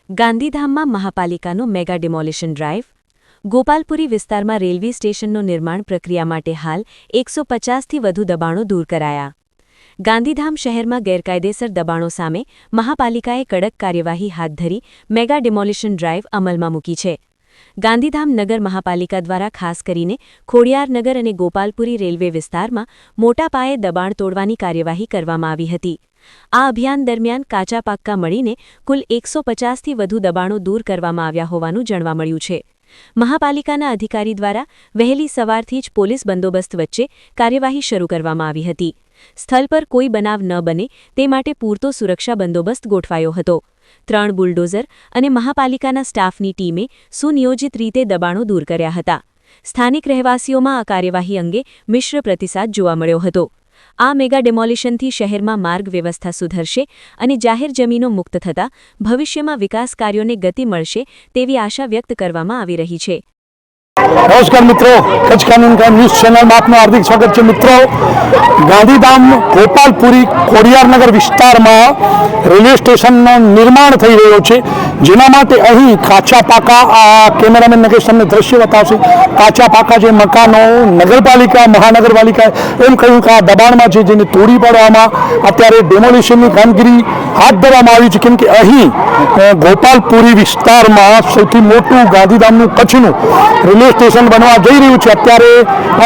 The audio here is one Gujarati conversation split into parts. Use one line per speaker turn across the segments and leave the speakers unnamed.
ગાંધીધામમાં મહાપાલિકાનું મેગા ડિમોલિશન ડ્રાઇવ. ગોપાલપુરી વિસ્તારમાં રેલવે સ્ટેશનનો નિર્માણ પ્રક્રિયા માટે હાલ 150થી વધુ દબાણો દૂર કરાયા. ગાંધીધામ શહેરમાં ગેરકાયદેસર દબાણો સામે મહાપાલિકાએ કડક કાર્યવાહી હાથ ધરી મેગા ડિમોલિશન ડ્રાઇવ અમલમાં મૂકી છે. ગાંધીધામ નગર મહાપાલિકા દ્વારા ખાસ કરીને ખોડિયારનગર અને ગોપાલપુરી રેલવે વિસ્તારમાં મોટા પાયે દબાણ તોડવાની કાર્યવાહી કરવામાં આવી હતી. આ અભિયાન દરમિયાન કાચા પાક્કા મળીને કુલ 150થી વધુ દબાણો દૂર કરવામાં આવ્યા હોવાનું જાણવા મળ્યું છે. મહાપાલિકાના અધિકારી દ્વારા વહેલી સવારથી જ પોલીસ બંદોબસ્ત વચ્ચે કાર્યવાહી શરૂ કરવામાં આવી હતી. સ્થળ પર કોઈ બનાવ ન બને તે માટે પૂરતો સુરક્ષા બંદોબસ્ત ગોઠવાયો હતો. 3 બુલડોઝર અને મહાપાલિકાના સ્ટાફની ટીમે સુનિયોજિત રીતે દબાણો દૂર કર્યા હતા. સ્થાનિક રહેવાસીઓમાં આ કાર્યવાહી અંગે મિશ્ર પ્રતિસાદ જોવા મળ્યો હતો. આ મેગા ડેમોલિશનથી શહેરમાં માર્ગ વ્યવસ્થા સુધરશે અને જાહેર જમીનો મુક્ત થતાં ભવિષ્યમાં વિકાસ કાર્યોને ગતિ મળશે તેવી આશા વ્યક્ત કરવામાં આવી રહી છે.
નમસ્કાર મિત્રો, કચ્છ કાનૂન કા ન્યૂઝ ચેનલમાં આપનું હાર્દિક સ્વાગત છે. મિત્રો, ગાંધીધામ ગોપાલપુરી ખોડિયારનગર વિસ્તારમાં રેલવે સ્ટેશનનું નિર્માણ થઈ રહ્યું છે, જેના માટે અહીં કાચા પાકા, આ કેમેરામેન નગેશ તમને દ્રશ્ય બતાવશે, કાચા પાકા જે મકાનો નગરપાલિકા મહાનગરપાલિકાએ એમ કહ્યું કે આ દબાણમાં છે જેને તોડી પાડવામાં અત્યારે ડેમોલિશનની કામગીરી હાથ ધરવામાં આવી છે. કેમ કે અહીં ગોપાલપુરી વિસ્તારમાં સૌથી મોટું ગાંધીધામનું કચ્છનું રેલવે સ્ટેશન બનવા જઈ રહ્યું છે. અત્યારે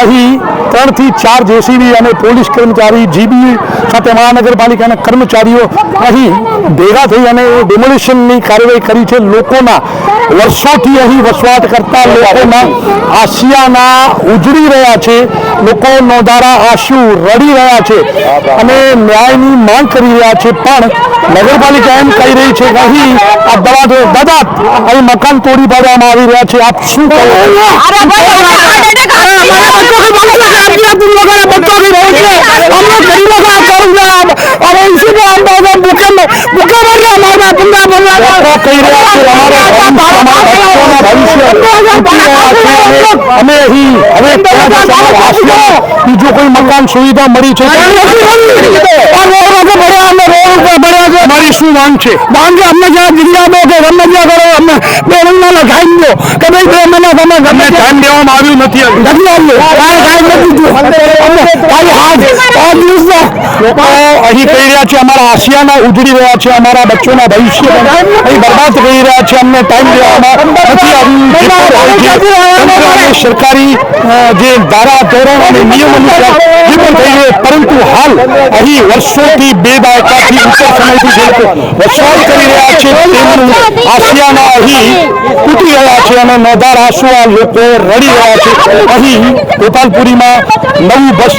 અહીં 3 થી 4 જેસીબી અને પોલીસ કર્મચારી, જીબી સાથે મહાનગરપાલિકાના કર્મચારીઓ અહીં ભેગા થઈ અને ડેમોલિશનની કાર્યવાહી કરી છે. લોકોના વર્ષોથી અહીં વસવાટ કરતા લોકોના આશિયાના ઉજળી રહ્યા છે. લોકો નોંધારા આંસુ રડી રહ્યા છે અને ન્યાયની માંગ કરી રહ્યા છે. પણ નગરપાલિકા એમ કહી રહી છે કે અહીં આ દાદા અહીં મકાન તોડી પાડવામાં આવી રહ્યા છે. આપ શું કહો? અમે અહીં હવે બીજું કોઈ મકાન સુવિધા મળી છે? અમારી શું માંગ છે? માંગ અમને જ્યાં જિલ્લામાં કે ગમે ત્યાં કરો, અમને 2 મહિનાનો ટાઈમ દો કે ભાઈ 2 મહિના તમે ગમે ટાઈમ દેવામાં આવ્યું નથી. લોકો અહીં કહી રહ્યા છે અમારા આશિયાના ઉજળી રહ્યા છે, અમારા બચ્ચોના ભવિષ્ય અહીં બરબાદ કરી રહ્યા છે, અમને ટાઈમ દેવામાં નથી આવ્યું. સરકારી જે ધારા ધોરણ અને નિયમોની જે પણ થઈ છે, પરંતુ હાલ અહીં વર્ષોથી 2 દાયકાથી ઉપર સમયથી જે વસવાટ કરી રહ્યા છે તેમનું આશિયાના અહીં તૂટી રહ્યા છે અને નોંધાર આંસુ આ લોકો રડી રહ્યા છે. અહીં ગોપાલપુરીમાં નવું બસ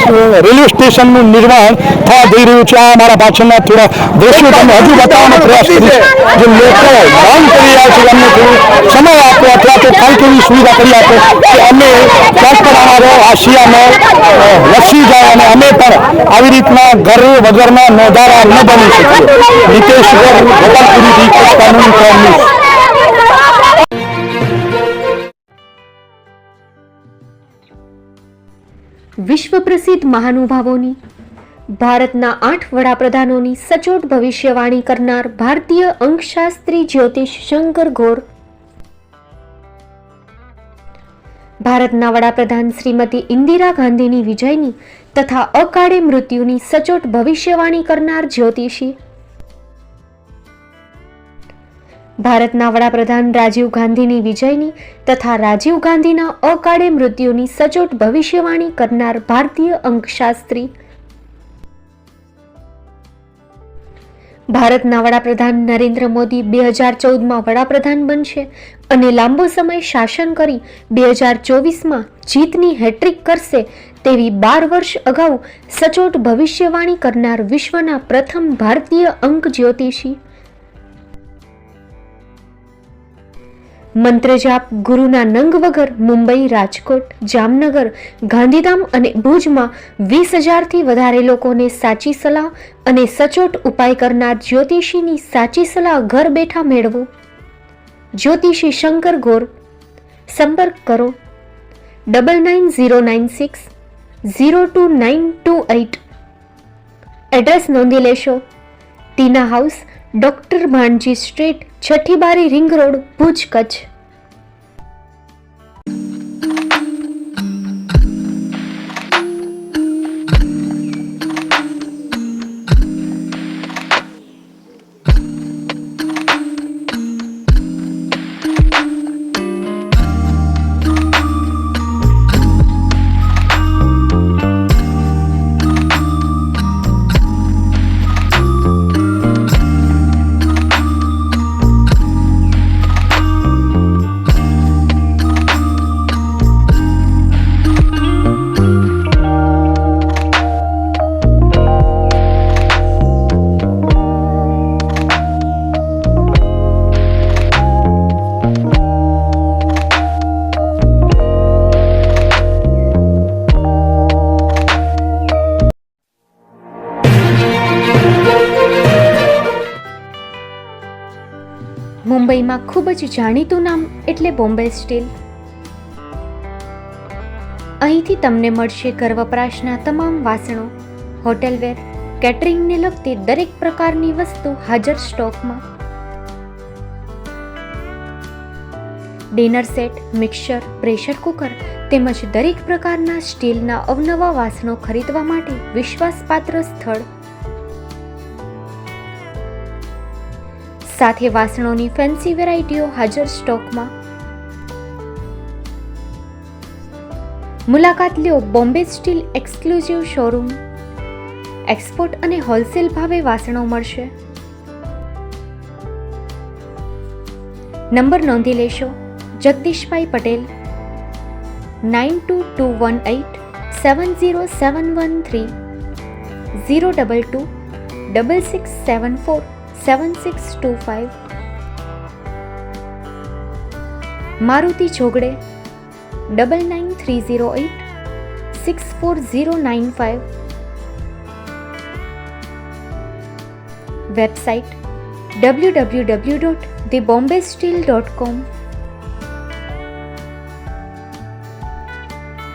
રેલવે સ્ટેશનનું નિર્માણ થવા જઈ રહ્યું છે. આ અમારા પાછળના થોડા દ્રશ્યો તમને હજુ બતાવવાનો પ્રયાસ કરીશ. જે લોકો માંગ કરી રહ્યા છે અમને થોડું સમય આપો અથવા તો કાંઈક એવી સુવિધા કરી આપો કે અમે ક્યાંક પણ અમારો આશિયાનો વસી જાય અને અમે પણ આવી રીતના ઘર વગરના નોંધારા ન બની શકીએ. નિતેશ ગોપાલપુરીથી કચ્છ કાનૂન કા ન્યૂઝ.
વિશ્વ પ્રસિદ્ધ મહાનુભાવોની, ભારતના 8 વડાપ્રધાનોની સચોટ ભવિષ્યવાણી કરનાર ભારતીય અંકશાસ્ત્રી જ્યોતિષ શંકર ઘોર, ભારતના વડાપ્રધાન શ્રીમતી ઇન્દિરા ગાંધીની વિજયની તથા અકાળે મૃત્યુની સચોટ ભવિષ્યવાણી કરનાર જ્યોતિષી, ભારતના વડાપ્રધાન રાજીવ ગાંધીની વિજયની તથા રાજીવ ગાંધીના અકાળે મૃત્યુની સચોટ ભવિષ્યવાણી કરનાર ભારતીય અંકશાસ્ત્રી, ભારતના વડાપ્રધાન નરેન્દ્ર મોદી 2014માં વડાપ્રધાન બનશે અને લાંબો સમય શાસન કરી 2024માં જીતની હેટ્રિક કરશે તેવી 12 વર્ષ અગાઉ સચોટ ભવિષ્યવાણી કરનાર વિશ્વના પ્રથમ ભારતીય અંક જ્યોતિષી, મંત્રજાપ ગુરુના નંગ વગર મુંબઈ, રાજકોટ, જામનગર, ગાંધીધામ અને ભુજમાં 20,000થી વધારે લોકોને સાચી સલાહ અને સચોટ ઉપાય કરનાર જ્યોતિષીની સાચી સલાહ ઘર બેઠા મેળવો. જ્યોતિષી શંકર ઘોર. સંપર્ક કરો 9909602928. એડ્રેસ નોંધી લેશો: ટીના હાઉસ, ડોક્ટર ભાણજી સ્ટ્રીટ, છઠ્ઠી બારી, રિંગ રોડ, ભુજ, કચ્છ. મુંબઈમાં ખૂબ જ જાણીતું નામ એટલે બોમ્બે સ્ટીલ. અહીંથી તમને મળશે ઘર વપરાશના તમામ વાસણો, હોટેલવેર, કેટરિંગને લગતી દરેક પ્રકારની વસ્તુ હાજર સ્ટોકમાં. Dinner set, mixer, pressure cooker તેમજ દરેક પ્રકારના સ્ટીલના અવનવા વાસણો ખરીદવા માટે વિશ્વાસપાત્ર સ્થળ. સાથે વાસણોની ફેન્સી વેરાયટીઓ હાજર સ્ટોકમાં. મુલાકાત લ્યો Bombay steel exclusive showroom. Export અને હોલસેલ ભાવે વાસણો મળશે. નંબર નોંધી લેશો. જગદીશભાઈ પટેલ, 9221870713, 022 6674 7625. મારુતિ જોગડે, 9930864095. Website www.thebombasteel.com.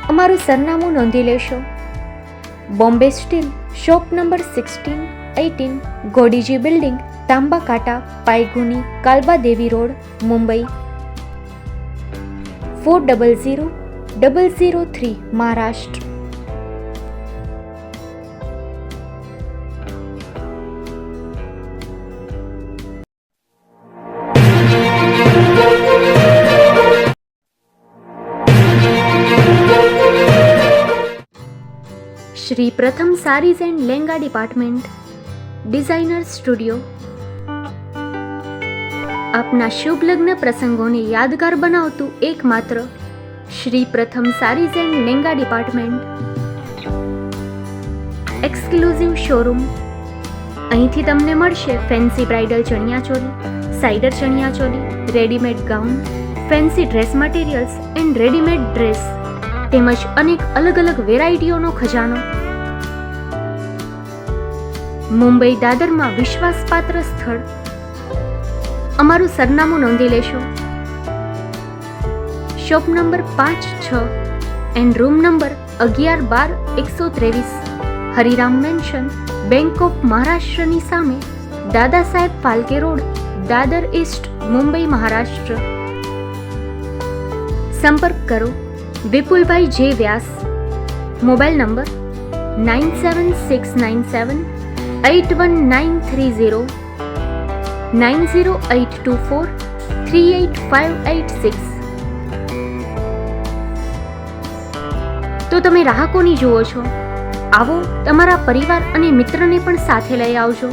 અમારું સરનામું નોંધી લેશો. Bombay steel, shop number 16-18, Godiji building, Tamba Kanta, Pydhonie, Kalba Devi road, Mumbai 400003, Maharashtra. Shri Pratham saris and lenga department, designer studio. આપના શુભ લગ્ન પ્રસંગોને યાદગાર બનાવતું એકમાત્ર Shri Pratham saris and lenga department, exclusive showroom. અહીંથી તમને મળશે fancy bridal chaniya choli, cider chaniya choli, readymade gown, fancy dress materials and readymade dress તેમજ અનેક અલગ અલગ વેરાયટીઓનો ખજાનો. મુંબઈ દાદરમાં વિશ્વાસપાત્ર સ્થળ. અમારું સરનામું નોંધી લેશો. Shop number 5-6 and room number 11-12-123, Hariram mansion, bank of મહારાષ્ટ્રની સામે, દાદા સાહેબ ફાલ્કે રોડ, દાદર ઈસ્ટ, મુંબઈ, મહારાષ્ટ્ર. સંપર્ક કરો વિપુલભાઈ જે વ્યાસ. Mobile number 9769781930, 9082438586. તો તમે રાહ કોની જુઓ છો? આવો, તમારા પરિવાર અને મિત્રને પણ સાથે લઈ આવજો.